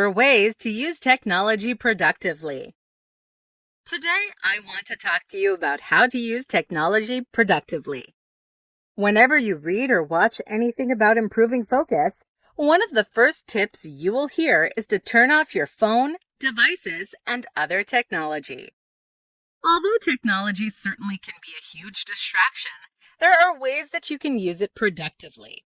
4 ways to use technology productively. Today, I want to talk to you about how to use technology productively. Whenever you read or watch anything about improving focus, one of the first tips you will hear is to turn off your phone, devices, and other technology. Although technology certainly can be a huge distraction, there are ways that you can use it productively.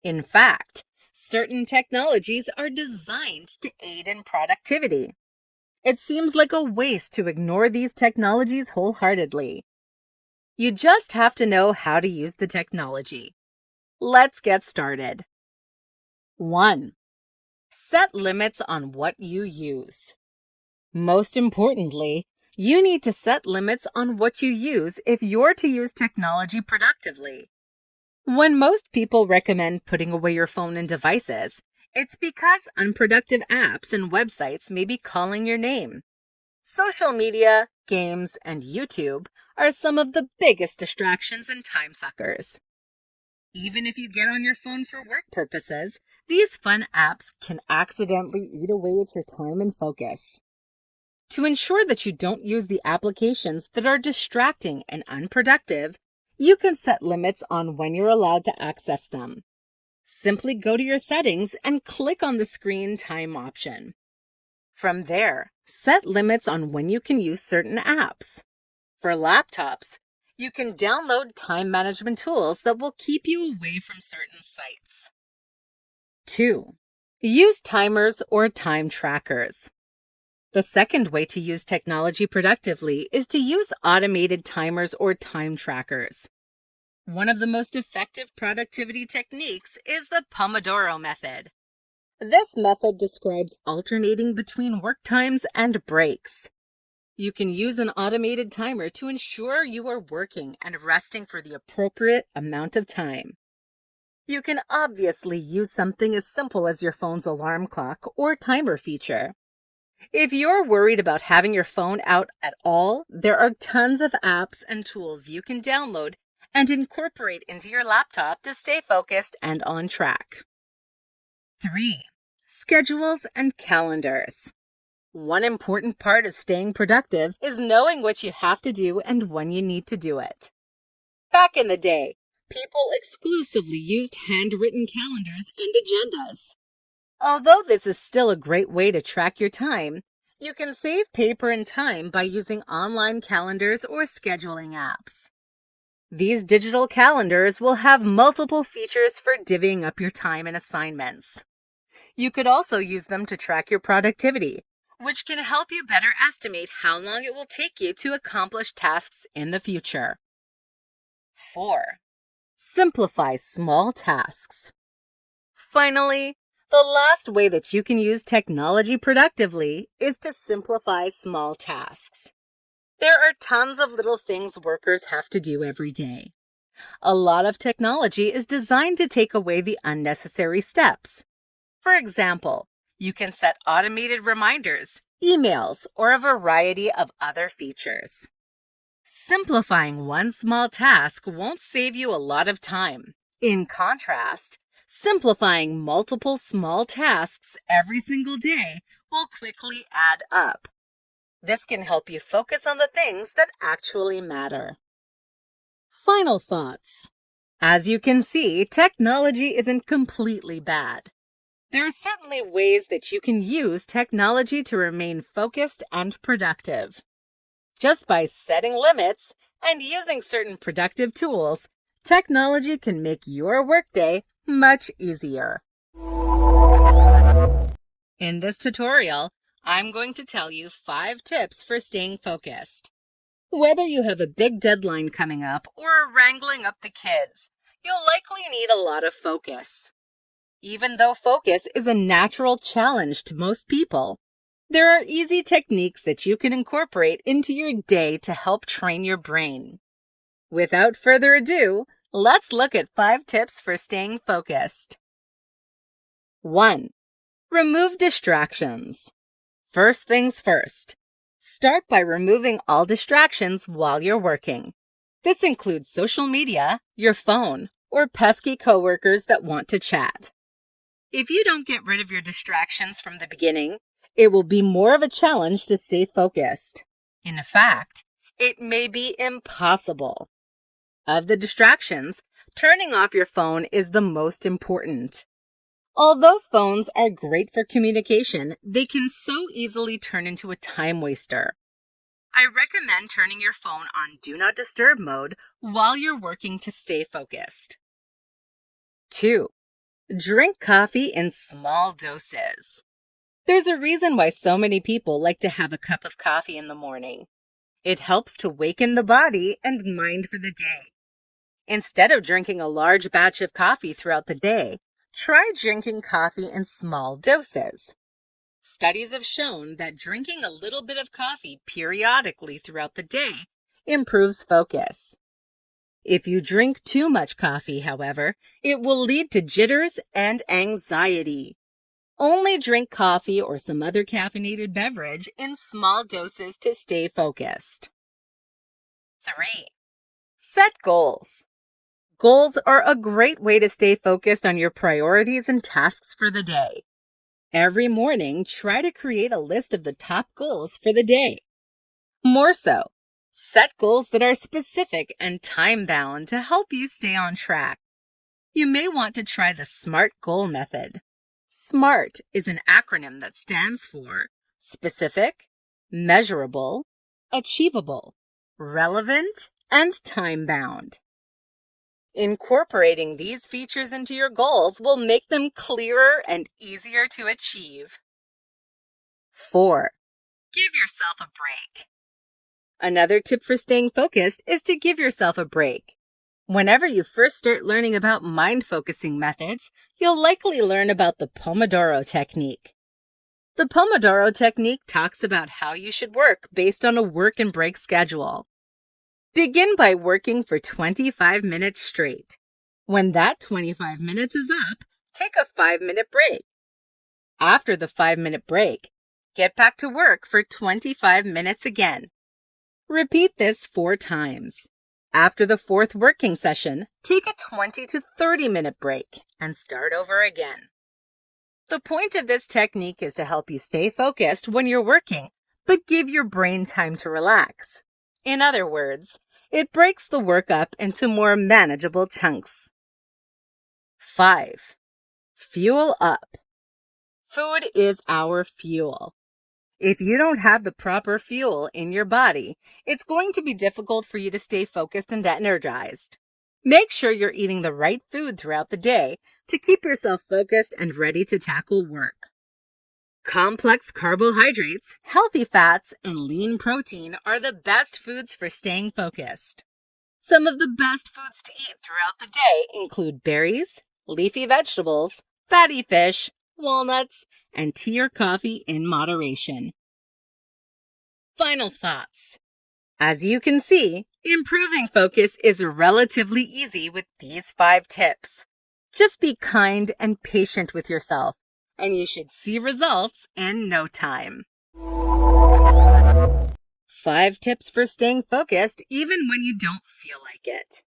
In fact, certain technologies are designed to aid in productivity. It seems like a waste to ignore these technologies wholeheartedly. You just have to know how to use the technology. Let's get started. 1. Set limits on what you use. Most importantly, you need to set limits on what you use if you're to use technology productively. When most people recommend putting away your phone and devices, it's because unproductive apps and websites may be calling your name. Social media, games, and YouTube are some of the biggest distractions and time suckers. Even if you get on your phone for work purposes, these fun apps can accidentally eat away at your time and focus. To ensure that you don't use the applications that are distracting and unproductive, you can set limits on when you're allowed to access them. Simply go to your settings and click on the screen time option. From there, set limits on when you can use certain apps. For laptops, you can download time management tools that will keep you away from certain sites. 2. Use timers or time trackers. The second way to use technology productively is to use automated timers or time trackers. One of the most effective productivity techniques is the Pomodoro method. This method describes alternating between work times and breaks. You can use an automated timer to ensure you are working and resting for the appropriate amount of time. You can obviously use something as simple as your phone's alarm clock or timer feature. If you're worried about having your phone out at all, there are tons of apps and tools you can download and incorporate into your laptop to stay focused and on track. 3. Schedules and calendars. One important part of staying productive is knowing what you have to do and when you need to do it. Back in the day, people exclusively used handwritten calendars and agendas. Although this is still a great way to track your time, you can save paper and time by using online calendars or scheduling apps. These digital calendars will have multiple features for divvying up your time and assignments. You could also use them to track your productivity, which can help you better estimate how long it will take you to accomplish tasks in the future. 4. Simplify small tasks. Finally, the last way that you can use technology productively is to simplify small tasks. There are tons of little things workers have to do every day. A lot of technology is designed to take away the unnecessary steps. For example, you can set automated reminders, emails, or a variety of other features. Simplifying one small task won't save you a lot of time. In contrast, simplifying multiple small tasks every single day will quickly add up. This can help you focus on the things that actually matter. Final thoughts. As you can see, technology isn't completely bad. There are certainly ways that you can use technology to remain focused and productive. Just by setting limits and using certain productive tools, technology can make your workday much easier. In this tutorial, I'm going to tell you 5 tips for staying focused. Whether you have a big deadline coming up or are wrangling up the kids, you'll likely need a lot of focus. Even though focus is a natural challenge to most people, there are easy techniques that you can incorporate into your day to help train your brain. Without further ado, let's look at 5 tips for staying focused. 1. Remove distractions. First things first. Start by removing all distractions while you're working. This includes social media, your phone, or pesky coworkers that want to chat. If you don't get rid of your distractions from the beginning, it will be more of a challenge to stay focused. In fact, it may be impossible. Of the distractions, turning off your phone is the most important. Although phones are great for communication, they can so easily turn into a time waster. I recommend turning your phone on Do Not Disturb mode while you're working to stay focused. 2. Drink coffee in small doses. There's a reason why so many people like to have a cup of coffee in the morning. It helps to waken the body and mind for the day. Instead of drinking a large batch of coffee throughout the day, try drinking coffee in small doses. Studies have shown that drinking a little bit of coffee periodically throughout the day improves focus. If you drink too much coffee, however, it will lead to jitters and anxiety. Only drink coffee or some other caffeinated beverage in small doses to stay focused. 3. Set goals. Goals are a great way to stay focused on your priorities and tasks for the day. Every morning, try to create a list of the top goals for the day. More so, set goals that are specific and time-bound to help you stay on track. You may want to try the SMART goal method. SMART is an acronym that stands for specific, measurable, achievable, relevant, and time-bound. Incorporating these features into your goals will make them clearer and easier to achieve. 4. Give yourself a break. Another tip for staying focused is to give yourself a break. Whenever you first start learning about mind-focusing methods, you'll likely learn about the Pomodoro technique. The Pomodoro technique talks about how you should work based on a work and break schedule. Begin by working for 25 minutes straight. When that 25 minutes is up, take a 5-minute break. After the 5-minute break, get back to work for 25 minutes again. Repeat this 4 times. After the 4th working session, take a 20 to 30-minute break and start over again. The point of this technique is to help you stay focused when you're working, but give your brain time to relax. In other words, it breaks the work up into more manageable chunks. 5. Fuel up. Food is our fuel. If you don't have the proper fuel in your body, it's going to be difficult for you to stay focused and energized. Make sure you're eating the right food throughout the day to keep yourself focused and ready to tackle work. Complex carbohydrates, healthy fats, and lean protein are the best foods for staying focused. Some of the best foods to eat throughout the day include berries, leafy vegetables, fatty fish, walnuts, and tea or coffee in moderation. Final thoughts. As you can see, improving focus is relatively easy with these 5 tips. Just be kind and patient with yourself, and you should see results in no time. 5 tips for staying focused even when you don't feel like it.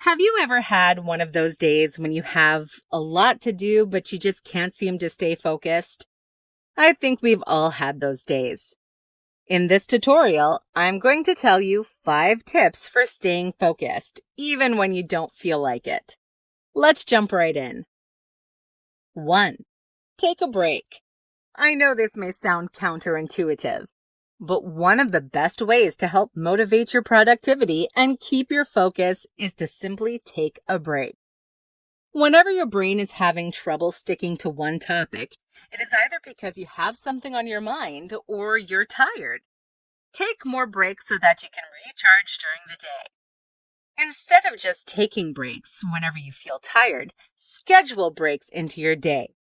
Have you ever had one of those days when you have a lot to do, but you just can't seem to stay focused? I think we've all had those days. In this tutorial, I'm going to tell you 5 tips for staying focused, even when you don't feel like it. Let's jump right in. 1. Take a break. I know this may sound counterintuitive, but one of the best ways to help motivate your productivity and keep your focus is to simply take a break. Whenever your brain is having trouble sticking to one topic, it is either because you have something on your mind or you're tired. Take more breaks so that you can recharge during the day. Instead of just taking breaks whenever you feel tired, schedule breaks into your day.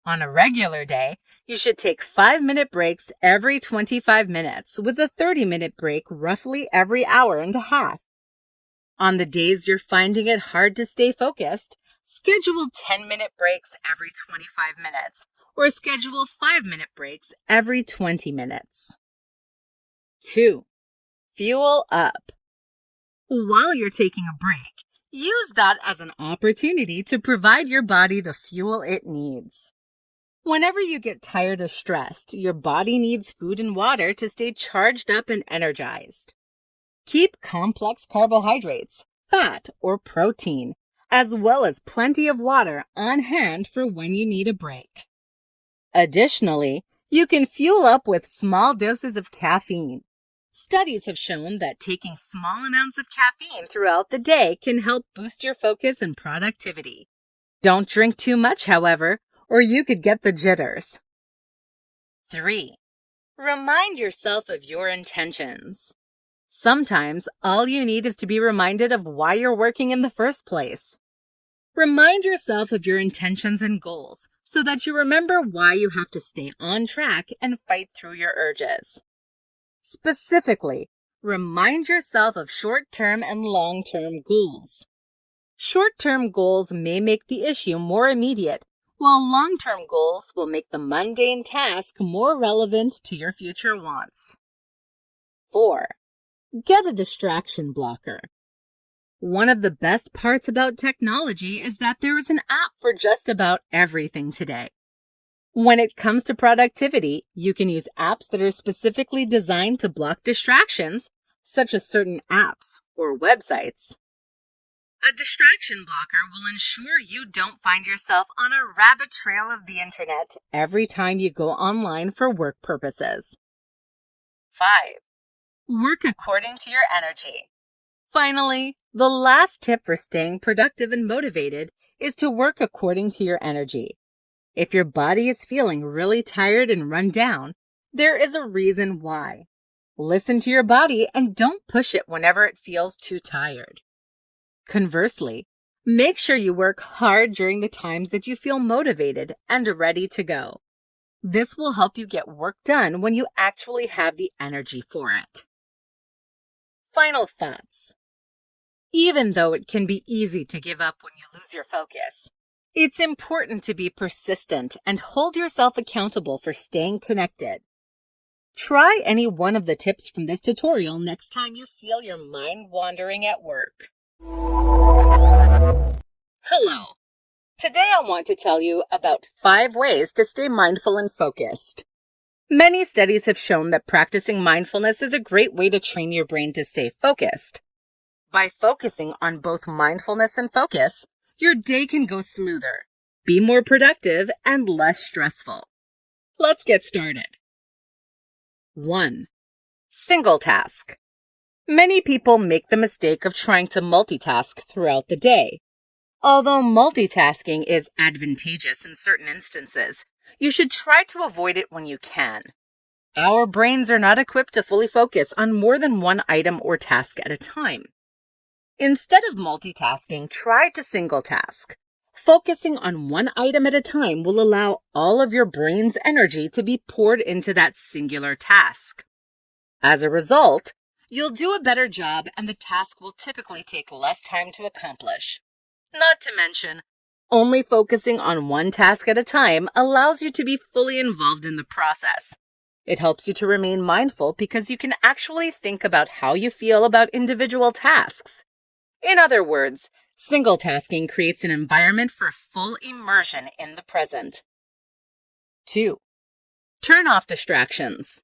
On a regular day, you should take 5-minute breaks every 25 minutes with a 30-minute break roughly every hour and a half. On the days you're finding it hard to stay focused, schedule 10-minute breaks every 25 minutes or schedule 5-minute breaks every 20 minutes. 2. Fuel up. While you're taking a break, Use that as an opportunity to provide your body the fuel it needs. Whenever you get tired or stressed, your body needs food and water to stay charged up and energized. Keep complex carbohydrates, fat, or protein, as well as plenty of water on hand for when you need a break. Additionally, you can fuel up with small doses of caffeine. Studies have shown that taking small amounts of caffeine throughout the day can help boost your focus and productivity. Don't drink too much, however, or you could get the jitters. 3. Remind yourself of your intentions. Sometimes all you need is to be reminded of why you're working in the first place. Remind yourself of your intentions and goals so that you remember why you have to stay on track and fight through your urges. Specifically, remind yourself of short-term and long-term goals. Short-term goals may make the issue more immediate, while long-term goals will make the mundane task more relevant to your future wants. 4. Get a distraction blocker. One of the best parts about technology is that there is an app for just about everything today. When it comes to productivity, you can use apps that are specifically designed to block distractions, such as certain apps or websites. A distraction blocker will ensure you don't find yourself on a rabbit trail of the internet every time you go online for work purposes. 5. Work according to your energy. Finally, the last tip for staying productive and motivated is to work according to your energy. If your body is feeling really tired and run down, there is a reason why. Listen to your body and don't push it whenever it feels too tired. Conversely, make sure you work hard during the times that you feel motivated and ready to go. This will help you get work done when you actually have the energy for it. Final thoughts. Even though it can be easy to give up when you lose your focus, it's important to be persistent and hold yourself accountable for staying connected. Try any one of the tips from this tutorial next time you feel your mind wandering at work. Hello. Today I want to tell you about 5 ways to stay mindful and focused. Many studies have shown that practicing mindfulness is a great way to train your brain to stay focused. By focusing on both mindfulness and focus, your day can go smoother, be more productive, and less stressful. Let's get started. 1. Single task. Many people make the mistake of trying to multitask throughout the day. Although multitasking is advantageous in certain instances, you should try to avoid it when you can. Our brains are not equipped to fully focus on more than one item or task at a time. Instead of multitasking, try to single task. Focusing on one item at a time will allow all of your brain's energy to be poured into that singular task. As a result, you'll do a better job and the task will typically take less time to accomplish. Not to mention, only focusing on one task at a time allows you to be fully involved in the process. It helps you to remain mindful because you can actually think about how you feel about individual tasks. In other words, single tasking creates an environment for full immersion in the present. 2. Turn off distractions.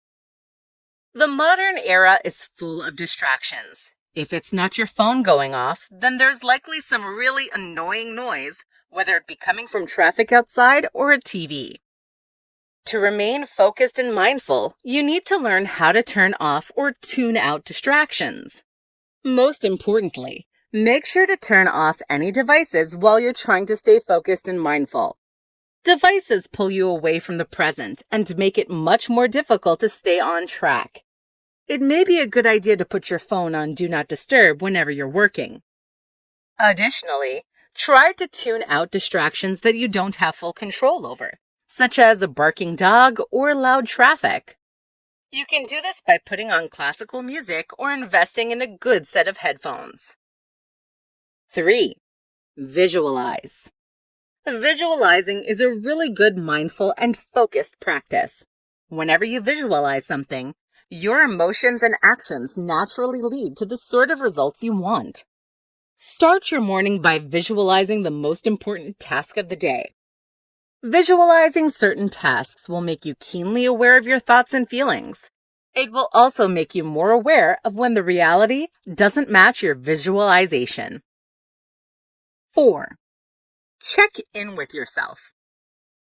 The modern era is full of distractions. If it's not your phone going off, then there's likely some really annoying noise, whether it be coming from traffic outside or a TV. To remain focused and mindful, you need to learn how to turn off or tune out distractions. Most importantly, make sure to turn off any devices while you're trying to stay focused and mindful. Devices pull you away from the present and make it much more difficult to stay on track. It may be a good idea to put your phone on Do Not Disturb whenever you're working. Additionally, try to tune out distractions that you don't have full control over, such as a barking dog or loud traffic. You can do this by putting on classical music or investing in a good set of headphones. 3. Visualize. Visualizing is a really good mindful and focused practice. Whenever you visualize something, your emotions and actions naturally lead to the sort of results you want. Start your morning by visualizing the most important task of the day. Visualizing certain tasks will make you keenly aware of your thoughts and feelings. It will also make you more aware of when the reality doesn't match your visualization. 4. Check in with yourself.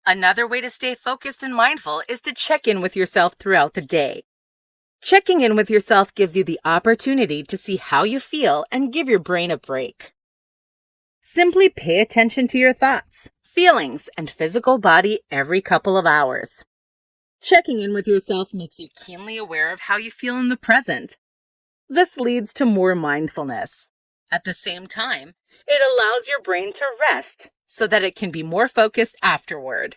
Another way to stay focused and mindful is to check in with yourself throughout the day. Checking in with yourself gives you the opportunity to see how you feel and give your brain a break. Simply pay attention to your thoughts, feelings, and physical body every couple of hours. Checking in with yourself makes you keenly aware of how you feel in the present. This leads to more mindfulness. At the same time, it allows your brain to rest so that it can be more focused afterward.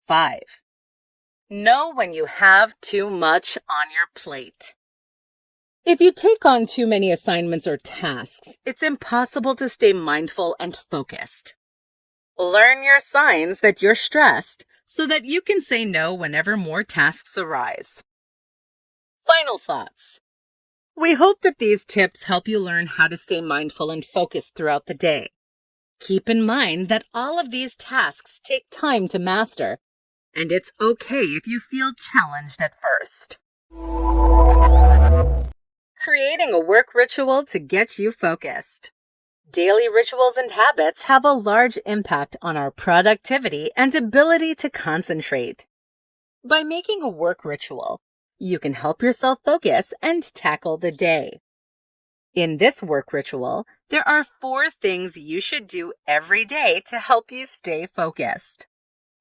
5. Know when you have too much on your plate. If you take on too many assignments or tasks, it's impossible to stay mindful and focused. Learn your signs that you're stressed so that you can say no whenever more tasks arise. Final thoughts. We hope that these tips help you learn how to stay mindful and focused throughout the day. Keep in mind that all of these tasks take time to master, and it's okay if you feel challenged at first. Creating a work ritual to get you focused. Daily rituals and habits have a large impact on our productivity and ability to concentrate. By making a work ritual, you can help yourself focus and tackle the day. In this work ritual, there are 4 things you should do every day to help you stay focused.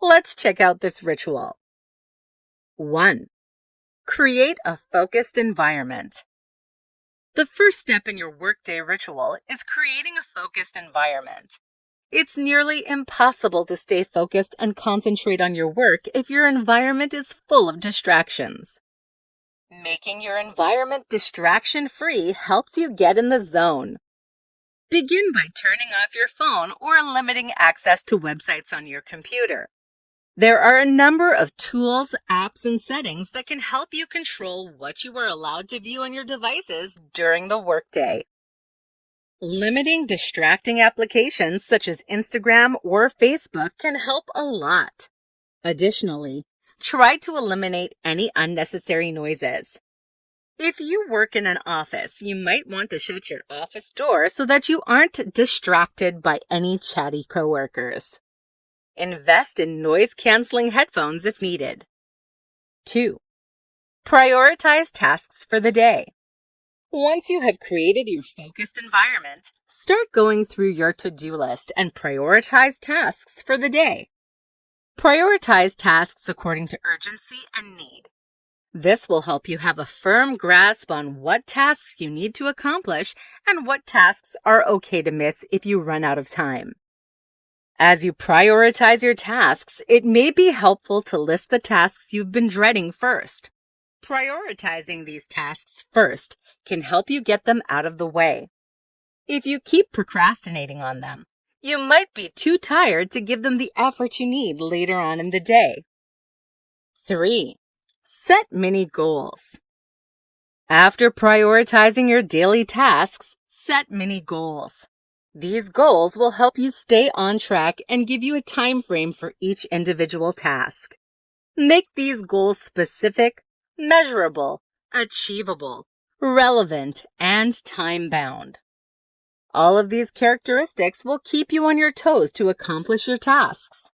Let's check out this ritual. 1. Create a focused environment. The first step in your workday ritual is creating a focused environment. It's nearly impossible to stay focused and concentrate on your work if your environment is full of distractions. Making your environment distraction-free helps you get in the zone. Begin by turning off your phone or limiting access to websites on your computer. There are a number of tools, apps, and settings that can help you control what you are allowed to view on your devices during the workday. Limiting distracting applications such as Instagram or Facebook can help a lot. Additionally, try to eliminate any unnecessary noises. If you work in an office, you might want to shut your office door so that you aren't distracted by any chatty coworkers. Invest in noise-canceling headphones if needed. 2. Prioritize tasks for the day. Once you have created your focused environment, start going through your to-do list and prioritize tasks for the day. Prioritize tasks according to urgency and need. This will help you have a firm grasp on what tasks you need to accomplish and what tasks are okay to miss if you run out of time. As you prioritize your tasks, it may be helpful to list the tasks you've been dreading first. Prioritizing these tasks first can help you get them out of the way. If you keep procrastinating on them, you might be too tired to give them the effort you need later on in the day. 3. Set mini goals. After prioritizing your daily tasks, set mini goals. These goals will help you stay on track and give you a time frame for each individual task. Make these goals specific, measurable, achievable, relevant, and time-bound. All of these characteristics will keep you on your toes to accomplish your tasks.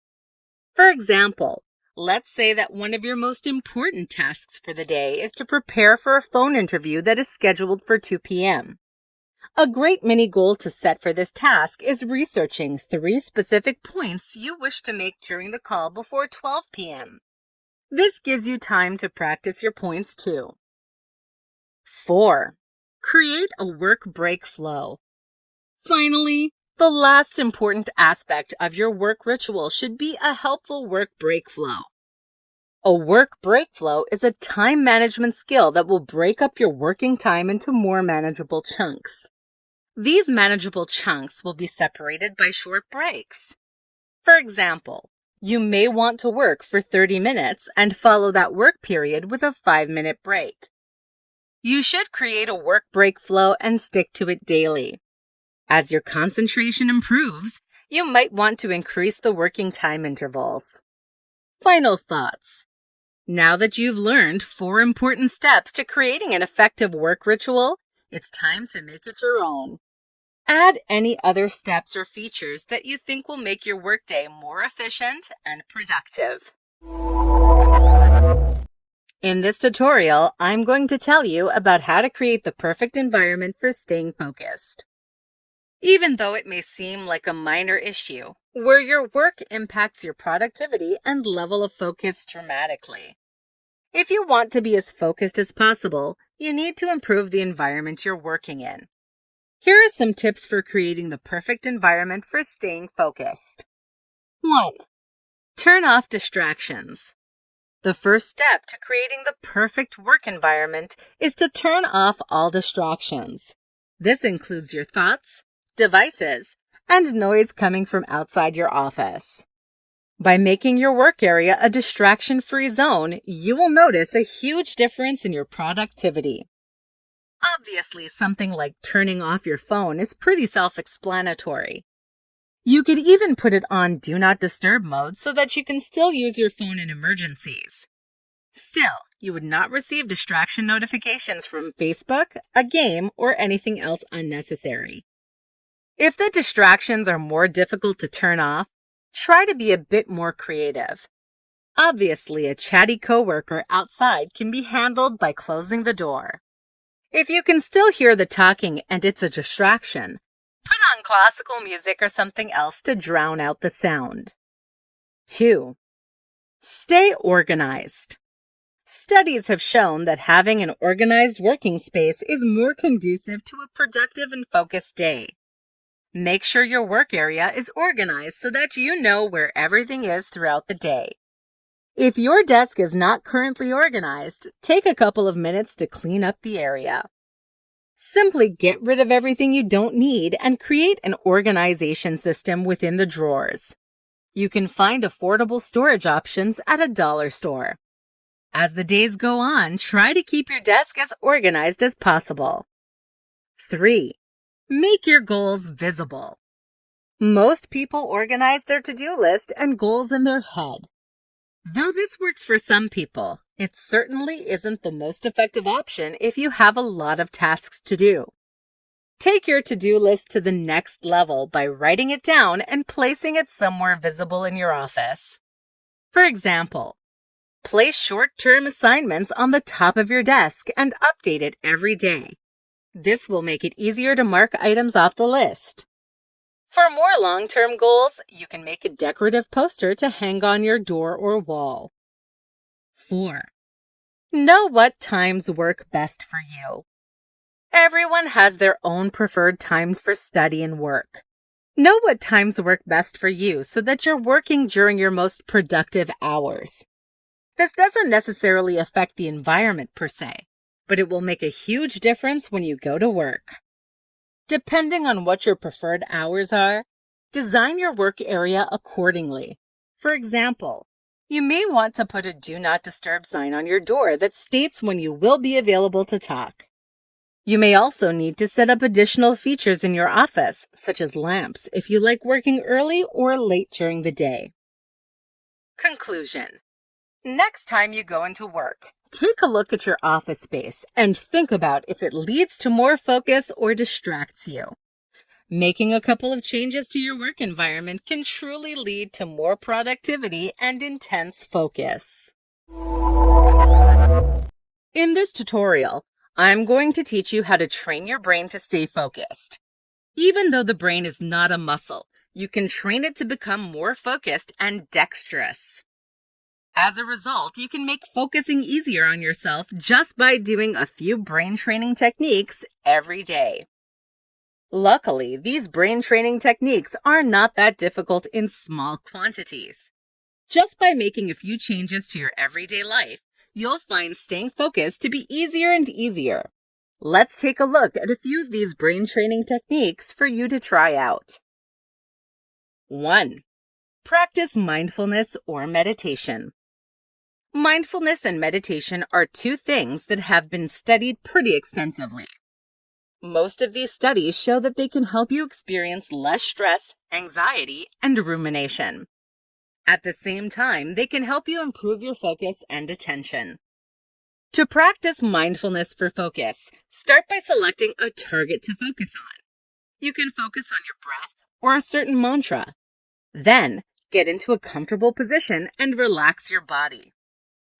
For example, let's say that one of your most important tasks for the day is to prepare for a phone interview that is scheduled for 2 p.m. A great mini goal to set for this task is researching 3 specific points you wish to make during the call before 12 p.m. This gives you time to practice your points too. 4. Create a work break flow. Finally, the last important aspect of your work ritual should be a helpful work break flow. A work break flow is a time management skill that will break up your working time into more manageable chunks. These manageable chunks will be separated by short breaks. For example, you may want to work for 30 minutes and follow that work period with a 5-minute break. You should create a work break flow and stick to it daily. As your concentration improves, you might want to increase the working time intervals. Final thoughts. Now that you've learned 4 important steps to creating an effective work ritual, it's time to make it your own. Add any other steps or features that you think will make your workday more efficient and productive. In this tutorial, I'm going to tell you about how to create the perfect environment for staying focused. Even though it may seem like a minor issue, where your work impacts your productivity and level of focus dramatically. If you want to be as focused as possible, you need to improve the environment you're working in. Here are some tips for creating the perfect environment for staying focused. 1. Turn off distractions. The first step to creating the perfect work environment is to turn off all distractions. This includes your thoughts, devices, and noise coming from outside your office. By making your work area a distraction-free zone, you will notice a huge difference in your productivity. Obviously, something like turning off your phone is pretty self-explanatory. You could even put it on Do Not Disturb mode so that you can still use your phone in emergencies. Still, you would not receive distraction notifications from Facebook, a game, or anything else unnecessary. If the distractions are more difficult to turn off, try to be a bit more creative. Obviously, a chatty coworker outside can be handled by closing the door. If you can still hear the talking and it's a distraction, put on classical music or something else to drown out the sound. 2. Stay organized. Studies have shown that having an organized working space is more conducive to a productive and focused day. Make sure your work area is organized so that you know where everything is throughout the day. If your desk is not currently organized, take a couple of minutes to clean up the area. Simply get rid of everything you don't need and create an organization system within the drawers. You can find affordable storage options at a dollar store. As the days go on, try to keep your desk as organized as possible. 3. Make your goals visible. Most people organize their to-do list and goals in their head. Though this works for some people, it certainly isn't the most effective option if you have a lot of tasks to do. Take your to-do list to the next level by writing it down and placing it somewhere visible in your office. For example, place short-term assignments on the top of your desk and update it every day. This will make it easier to mark items off the list. For more long-term goals, you can make a decorative poster to hang on your door or wall. 4. Know what times work best for you. Everyone has their own preferred time for study and work. Know what times work best for you so that you're working during your most productive hours. This doesn't necessarily affect the environment per se, but it will make a huge difference when you go to work. Depending on what your preferred hours are, design your work area accordingly. For example, you may want to put a Do Not Disturb sign on your door that states when you will be available to talk. You may also need to set up additional features in your office, such as lamps, if you like working early or late during the day. Conclusion. Next time you go into work, take a look at your office space and think about if it leads to more focus or distracts you. Making a couple of changes to your work environment can truly lead to more productivity and intense focus. In this tutorial, I'm going to teach you how to train your brain to stay focused. Even though the brain is not a muscle, you can train it to become more focused and dexterous. As a result, you can make focusing easier on yourself just by doing a few brain training techniques every day. Luckily, these brain training techniques are not that difficult in small quantities. Just by making a few changes to your everyday life, you'll find staying focused to be easier and easier. Let's take a look at a few of these brain training techniques for you to try out. 1. Practice mindfulness or meditation. Mindfulness and meditation are two things that have been studied pretty extensively. Most of these studies show that they can help you experience less stress, anxiety, and rumination. At the same time, they can help you improve your focus and attention. To practice mindfulness for focus, start by selecting a target to focus on. You can focus on your breath or a certain mantra. Then, get into a comfortable position and relax your body.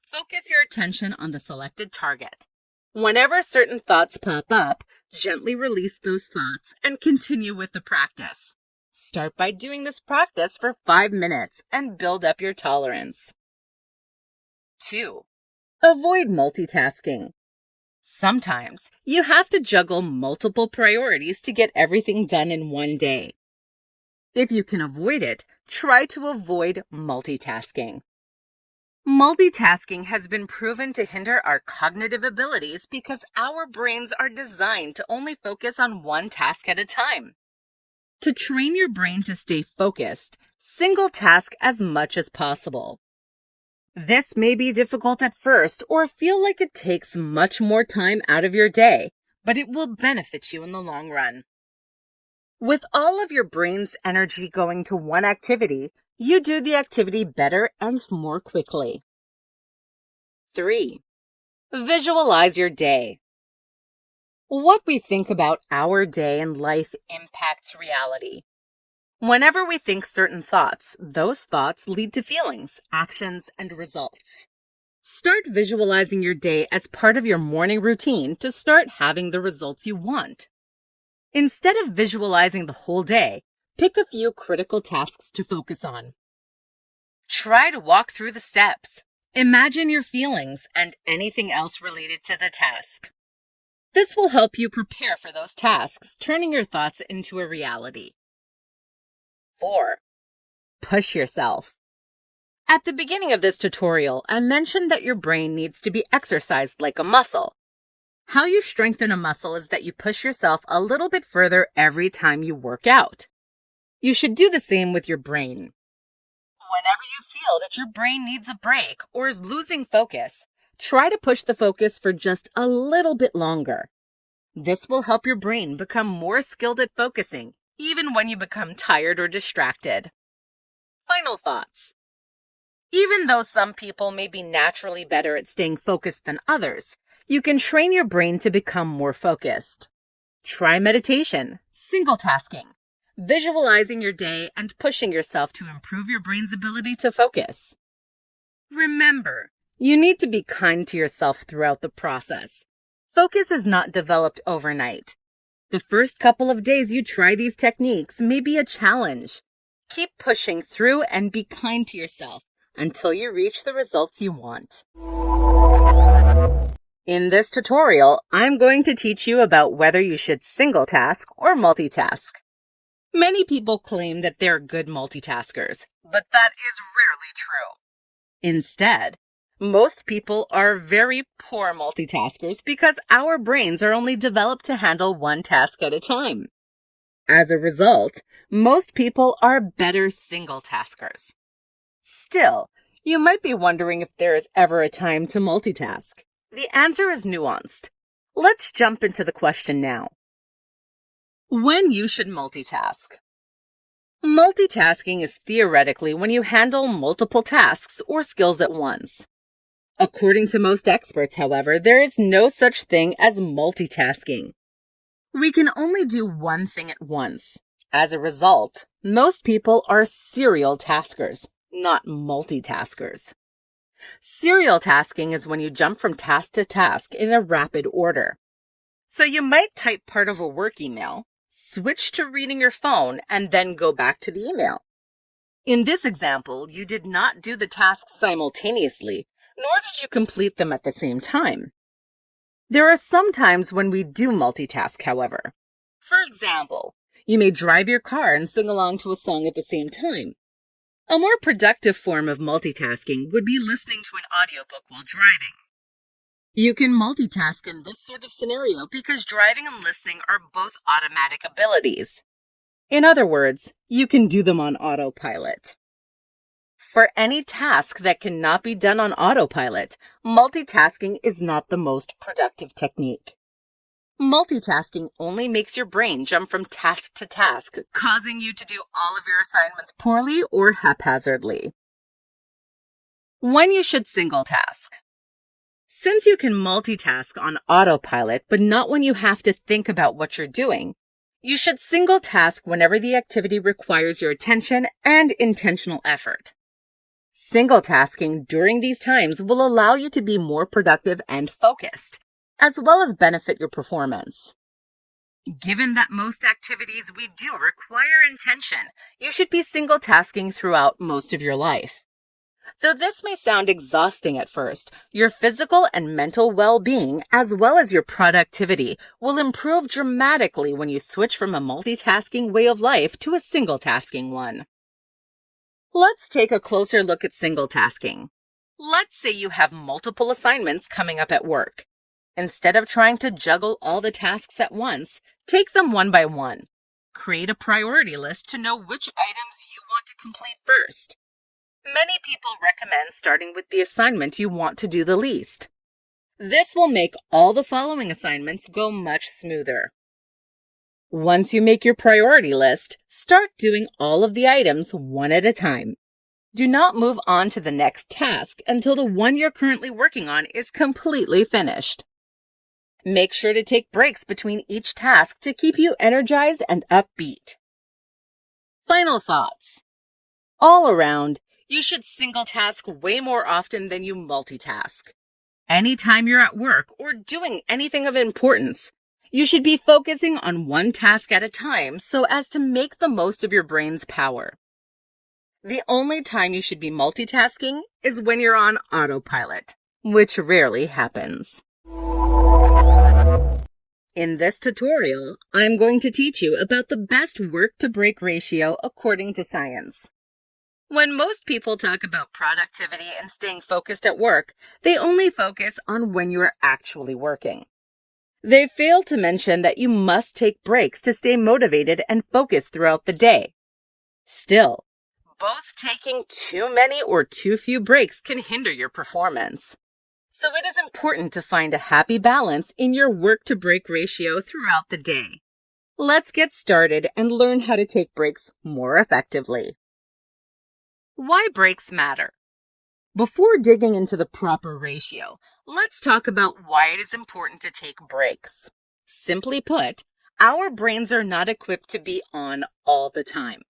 Focus your attention on the selected target. Whenever certain thoughts pop up, gently release those thoughts and continue with the practice. Start by doing this practice for 5 minutes and build up your tolerance. 2. Avoid multitasking. Sometimes you have to juggle multiple priorities to get everything done in one day. If you can avoid it, try to avoid multitasking. Multitasking has been proven to hinder our cognitive abilities because our brains are designed to only focus on one task at a time. To train your brain to stay focused, single task as much as possible. This may be difficult at first or feel like it takes much more time out of your day, but it will benefit you in the long run. With all of your brain's energy going to one activity, you do the activity better and more quickly. 3. Visualize your day. What we think about our day and life impacts reality. Whenever we think certain thoughts, those thoughts lead to feelings, actions, and results. Start visualizing your day as part of your morning routine to start having the results you want. Instead of visualizing the whole day, pick a few critical tasks to focus on. Try to walk through the steps. Imagine your feelings and anything else related to the task. This will help you prepare for those tasks, turning your thoughts into a reality. 4. Push yourself. At the beginning of this tutorial, I mentioned that your brain needs to be exercised like a muscle. How you strengthen a muscle is that you push yourself a little bit further every time you work out. You should do the same with your brain. Whenever you feel that your brain needs a break or is losing focus, try to push the focus for just a little bit longer. This will help your brain become more skilled at focusing, even when you become tired or distracted. Final thoughts. Even though some people may be naturally better at staying focused than others, you can train your brain to become more focused. Try meditation, single tasking, visualizing your day, and pushing yourself to improve your brain's ability to focus. Remember, you need to be kind to yourself throughout the process. Focus is not developed overnight. The first couple of days you try these techniques may be a challenge. Keep pushing through and be kind to yourself until you reach the results you want. In this tutorial, I'm going to teach you about whether you should single task or multitask. Many people claim that they're good multitaskers, but that is rarely true. Instead, most people are very poor multitaskers because our brains are only developed to handle one task at a time. As a result, most people are better single taskers. Still, you might be wondering if there is ever a time to multitask. The answer is nuanced. Let's jump into the question now. When you should multitask. Multitasking is theoretically when you handle multiple tasks or skills at once. According to most experts, however, there is no such thing as multitasking. We can only do one thing at once. As a result, most people are serial taskers, not multitaskers. Serial tasking is when you jump from task to task in a rapid order. So you might type part of a work email, switch to reading your phone, and then go back to the email. In this example, you did not do the tasks simultaneously, nor did you complete them at the same time. There are some times when we do multitask, however. For example, you may drive your car and sing along to a song at the same time. A more productive form of multitasking would be listening to an audiobook while driving. You can multitask in this sort of scenario because driving and listening are both automatic abilities. In other words, you can do them on autopilot. For any task that cannot be done on autopilot, multitasking is not the most productive technique. Multitasking only makes your brain jump from task to task, causing you to do all of your assignments poorly or haphazardly. When you should single task. Since you can multitask on autopilot, but not when you have to think about what you're doing, you should single task whenever the activity requires your attention and intentional effort. Single tasking during these times will allow you to be more productive and focused, as well as benefit your performance. Given that most activities we do require intention, you should be single tasking throughout most of your life. Though this may sound exhausting at first, your physical and mental well-being, as well as your productivity, will improve dramatically when you switch from a multitasking way of life to a single-tasking one. Let's take a closer look at single-tasking. Let's say you have multiple assignments coming up at work. Instead of trying to juggle all the tasks at once, take them one by one. Create a priority list to know which items you want to complete first. Many people recommend starting with the assignment you want to do the least. This will make all the following assignments go much smoother. Once you make your priority list, start doing all of the items one at a time. Do not move on to the next task until the one you're currently working on is completely finished. Make sure to take breaks between each task to keep you energized and upbeat. Final thoughts. All around, you should single task way more often than you multitask. Anytime you're at work or doing anything of importance, you should be focusing on one task at a time so as to make the most of your brain's power. The only time you should be multitasking is when you're on autopilot, which rarely happens. In this tutorial, I'm going to teach you about the best work-to-break ratio according to science. When most people talk about productivity and staying focused at work, they only focus on when you are actually working. They fail to mention that you must take breaks to stay motivated and focused throughout the day. Still, both taking too many or too few breaks can hinder your performance. So it is important to find a happy balance in your work-to-break ratio throughout the day. Let's get started and learn how to take breaks more effectively. Why breaks matter. Before digging into the proper ratio, let's talk about why it is important to take breaks. Simply put, our brains are not equipped to be on all the time.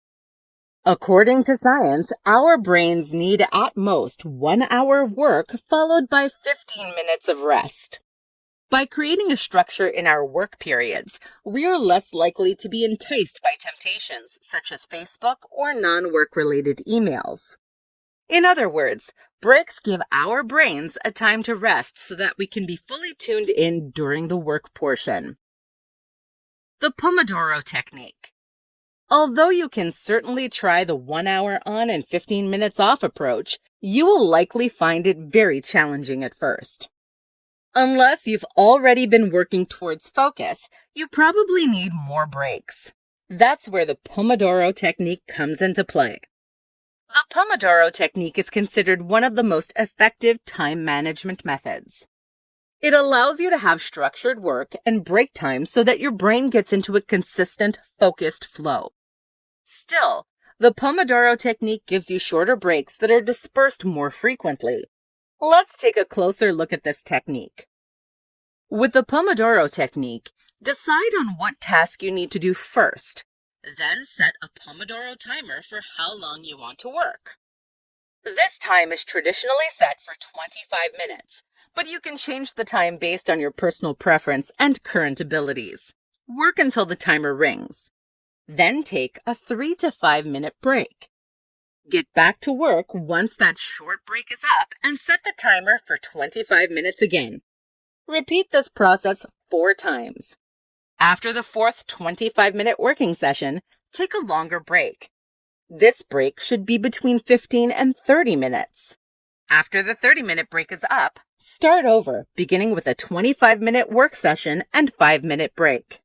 According to science, our brains need at most 1 hour of work followed by 15 minutes of rest. By creating a structure in our work periods, we are less likely to be enticed by temptations such as Facebook or non-work related emails. In other words, breaks give our brains a time to rest so that we can be fully tuned in during the work portion. The Pomodoro Technique. Although you can certainly try the 1 hour on and 15 minutes off approach, you will likely find it very challenging at first. Unless you've already been working towards focus, you probably need more breaks. That's where the Pomodoro Technique comes into play. The Pomodoro Technique is considered one of the most effective time management methods. It allows you to have structured work and break time so that your brain gets into a consistent, focused flow. Still, the Pomodoro Technique gives you shorter breaks that are dispersed more frequently. Let's take a closer look at this technique. With the Pomodoro Technique, decide on what task you need to do first. Then set a Pomodoro timer for how long you want to work. This time is traditionally set for 25 minutes, but you can change the time based on your personal preference and current abilities. Work until the timer rings. Then take a 3 to 5 minute break. Get back to work once that short break is up and set the timer for 25 minutes again. Repeat this process 4 times. After the 4th 25-minute working session, take a longer break. This break should be between 15 and 30 minutes. After the 30-minute break is up, start over, beginning with a 25-minute work session and 5-minute break.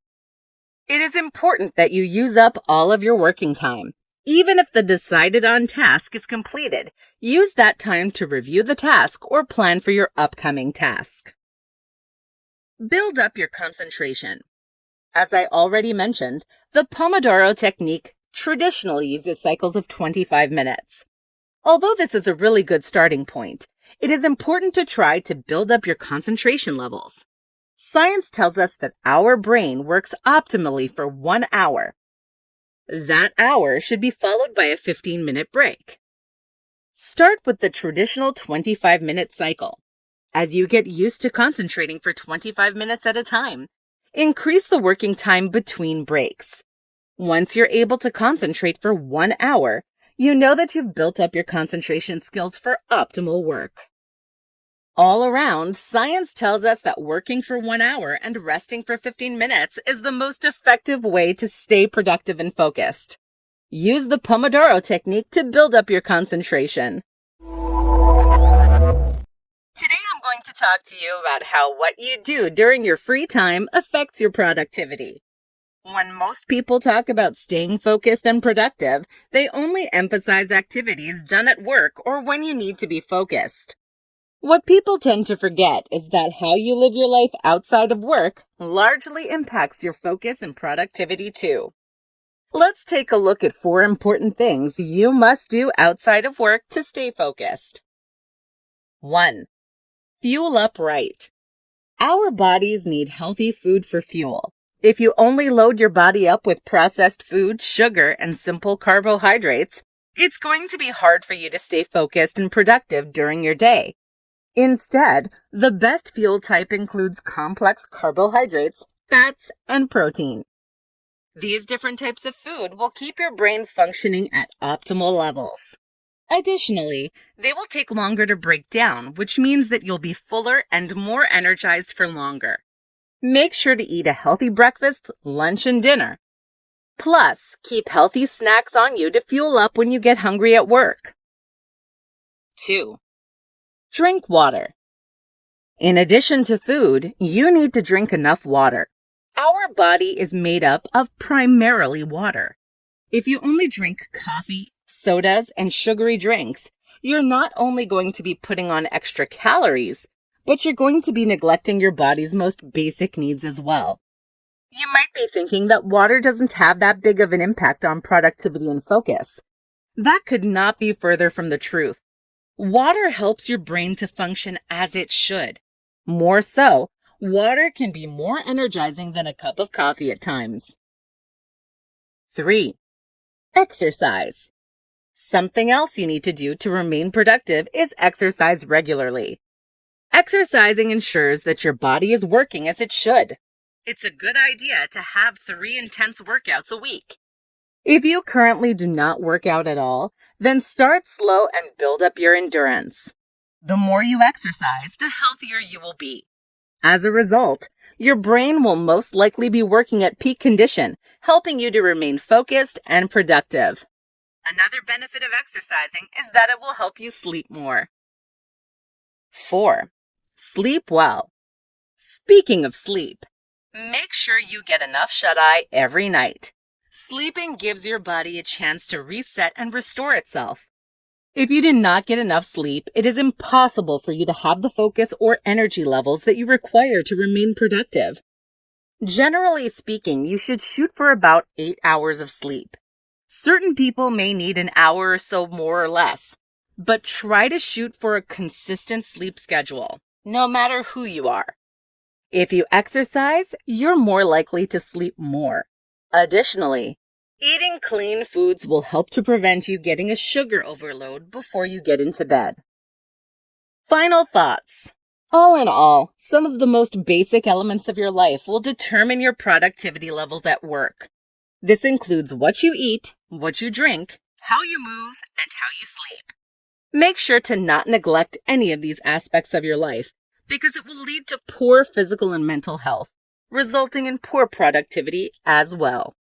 It is important that you use up all of your working time. Even if the decided on task is completed, use that time to review the task or plan for your upcoming task. Build up your concentration. As I already mentioned, the Pomodoro technique traditionally uses cycles of 25 minutes. Although this is a really good starting point, it is important to try to build up your concentration levels. Science tells us that our brain works optimally for 1 hour. That hour should be followed by a 15-minute break. Start with the traditional 25-minute cycle. As you get used to concentrating for 25 minutes at a time, increase the working time between breaks. Once you're able to concentrate for 1 hour, you know that you've built up your concentration skills for optimal work. All around, science tells us that working for 1 hour and resting for 15 minutes is the most effective way to stay productive and focused. Use the Pomodoro technique to build up your concentration. Today I'm going to talk to you about how what you do during your free time affects your productivity. When most people talk about staying focused and productive, they only emphasize activities done at work or when you need to be focused. What people tend to forget is that how you live your life outside of work largely impacts your focus and productivity too. Let's take a look at 4 important things you must do outside of work to stay focused. 1. Fuel up right. Our bodies need healthy food for fuel. If you only load your body up with processed food, sugar, and simple carbohydrates, it's going to be hard for you to stay focused and productive during your day. Instead, the best fuel type includes complex carbohydrates, fats, and protein. These different types of food will keep your brain functioning at optimal levels. Additionally, they will take longer to break down, which means that you'll be fuller and more energized for longer. Make sure to eat a healthy breakfast, lunch, and dinner. Plus, keep healthy snacks on you to fuel up when you get hungry at work. 2. Drink water. In addition to food, you need to drink enough water. Our body is made up of primarily water. If you only drink coffee, sodas, and sugary drinks, you're not only going to be putting on extra calories, but you're going to be neglecting your body's most basic needs as well. You might be thinking that water doesn't have that big of an impact on productivity and focus. That could not be further from the truth. Water helps your brain to function as it should. More so, water can be more energizing than a cup of coffee at times. 3. Exercise. Something else you need to do to remain productive is exercise regularly. Exercising ensures that your body is working as it should. It's a good idea to have 3 intense workouts a week. If you currently do not work out at all, then start slow and build up your endurance. The more you exercise, the healthier you will be. As a result, your brain will most likely be working at peak condition, helping you to remain focused and productive. Another benefit of exercising is that it will help you sleep more. 4. Sleep well. Speaking of sleep, make sure you get enough shut-eye every night. Sleeping gives your body a chance to reset and restore itself. If you do not get enough sleep, it is impossible for you to have the focus or energy levels that you require to remain productive. Generally speaking, you should shoot for about 8 hours of sleep. Certain people may need an hour or so more or less, but try to shoot for a consistent sleep schedule, no matter who you are. If you exercise, you're more likely to sleep more. Additionally, eating clean foods will help to prevent you getting a sugar overload before you get into bed. Final thoughts. All in all, some of the most basic elements of your life will determine your productivity levels at work. This includes what you eat, what you drink, how you move, and how you sleep. Make sure to not neglect any of these aspects of your life, because it will lead to poor physical and mental health, resulting in poor productivity as well.